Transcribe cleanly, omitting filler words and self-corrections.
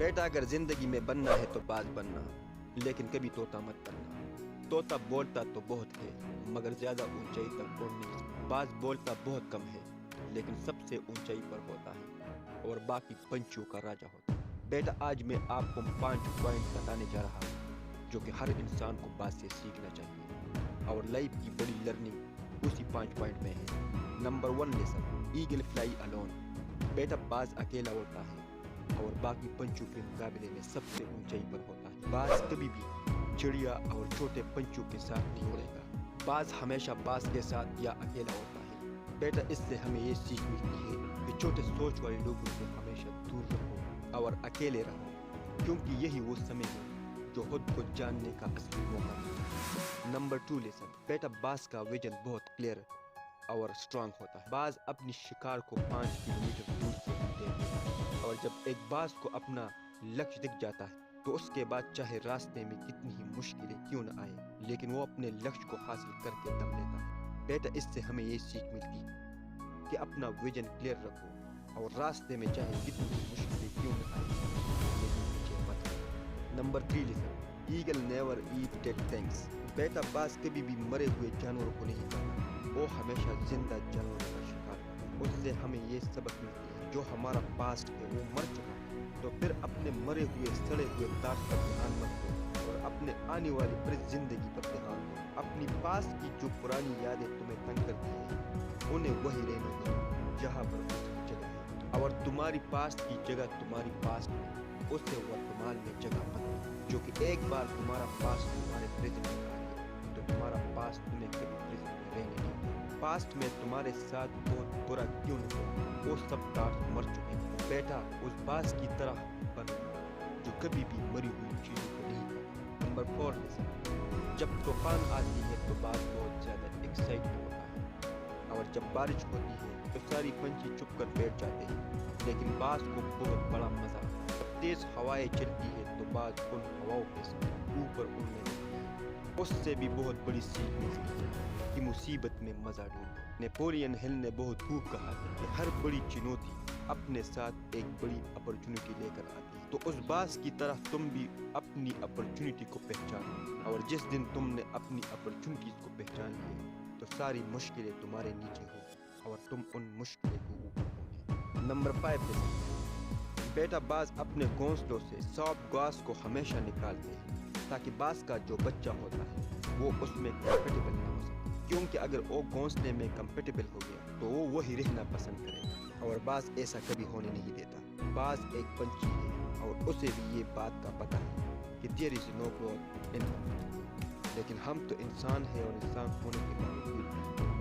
بیٹا اگر زندگی میں بننا ہے تو باز بننا، لیکن کبھی طوطا مت بننا۔ طوطا بولتا تو بہت ہے مگر زیادہ اونچائی تک اڑ نہیں سکتا۔ باز بولتا بہت کم ہے لیکن سب سے اونچائی پر ہوتا ہے اور باقی پنچھیوں کا راجا ہوتا ہے۔ بیٹا آج میں آپ کو 5 پوائنٹ بتانے جا رہا ہوں جو کہ ہر انسان کو باز سے سیکھنا چاہیے، اور لائف کی بڑی لرننگ اسی 5 پوائنٹ میں ہے۔ Number 1 lesson, eagle fly alone. بیٹا باز اکیلا اڑتا ہے اور باقی پنچھیوں کے مقابلے میں سب سے اونچائی پر ہوتا ہے۔ باز کبھی بھی چڑیا اور چھوٹے پنچھیوں کے ساتھ نہیں اڑے گا، باز ہمیشہ باز کے ساتھ یا اکیلا ہوتا ہے۔ بیٹا اس سے ہمیں یہ سیکھ ملتی ہے کہ چھوٹے سوچ والے لوگوں سے ہمیشہ دور رہو اور اکیلے رہو، کیونکہ یہی وہ سمے ہے جو خود کو جاننے کا اصلی موقع ملتا ہے۔ نمبر 2 لیسن، بیٹا باز کا ویژن بہت کلیئر اور اسٹرانگ ہوتا ہے۔ باز اپنی شکار کو 5 کلومیٹر دور سے دیکھتے ہیں، اور جب ایک باز کو اپنا لکش دکھ جاتا ہے تو اس کے بعد چاہے راستے میں کتنی ہی مشکلیں کیوں نہ آئے لیکن وہ اپنے لکش کو حاصل کر کے دم لیتا ہے۔ بیٹا اس سے ہمیں یہ سیکھ ملتی کہ اپنا ویژن کلیئر رکھو اور راستے میں چاہے کتنی ہی مشکلیں کیوں نہ آئے لیکن پیچھے مت ہٹو۔ Number 3 lesson, eagle never eat dead things. بیٹا باز کبھی بھی مرے ہوئے جانوروں کو نہیں کھاتا، وہ ہمیشہ زندہ جانوروں کا شکار کرتا ہے۔ اس سے ہمیں یہ سبق ملتی ہے جو ہمارا پاسٹ ہے وہ مر چکا ہے تو پھر اپنے مرے ہوئے سڑے ہوئے دانت پر دھیان مت دو اور اپنے آنے والی پرت زندگی پر دھیان دو۔ اپنی پاسٹ کی جو پرانی یادیں تمہیں تنگ کرتی ہیں انہیں وہی رہنے دو جہاں پر اس کی جگہ ہے، اور تمہاری پاسٹ کی جگہ تمہاری پاسٹ میں، اسے ورتمان میں جگہ مت دو، جو کہ ایک بار تمہارا پاسٹ تمہارے پریزنٹ میں آ گیا تو تمہارا پاسٹ تمہیں کبھی پریزنٹ میں رہنے نہیں دے۔ پاسٹ میں تمہارے ساتھ بہت برا کیوں نہ ہو، وہ سب تاج مر چکے ہیں۔ بیٹا اس باز کی طرح بنو جو کبھی بھی مری ہوئی چیزوں کو نہیں کھاتا۔ نمبر 4 لیسن، جب طوفان آتی ہے تو باز بہت زیادہ ایکسائٹ ہوتا ہے، اور جب بارش ہوتی ہے تو ساری پنچھی چپ کر بیٹھ جاتے ہیں، لیکن باز کو بہت بڑا مزہ آتا ہے۔ جب تیز ہوائیں چلتی ہے تو باز ان ہواؤں کے ساتھ اوپر اڑنے لگتی ہے۔ اس سے بھی بہت بڑی سیکھ ملتی ہے کہ مصیبت میں مزہ ڈھونڈو۔ نیپولین ہل نے بہت خوب کہا کہ ہر بڑی چنوتی اپنے ساتھ ایک بڑی اپرچونٹی لے کر آتی ہے، تو اس باز کی طرح تم بھی اپنی اپرچونٹی کو پہچانو، اور جس دن تم نے اپنی اپرچونٹیز کو پہچان لیا تو ساری مشکلیں تمہارے نیچے ہوگی اور تم ان مشکلیں کو اوپر ہوں گے۔ نمبر 5 لیسن، بیٹا باز اپنے گھونسلوں سے سافٹ گھاس کو ہمیشہ نکالتے ہیں تاکہ باز کا جو بچہ ہوتا ہے وہ اس میں کمفرٹیبل نہ ہو سکے، کیونکہ اگر وہ گھونسلے میں کمفرٹیبل ہو گیا تو وہ وہی رہنا پسند کرے گا، اور باز ایسا کبھی ہونے نہیں دیتا۔ باز ایک پنچھی ہے اور اسے بھی یہ بات کا پتہ ہے کہ there is no growth in comfort، لیکن ہم تو انسان ہیں اور انسان ہونے کے باوجود بھی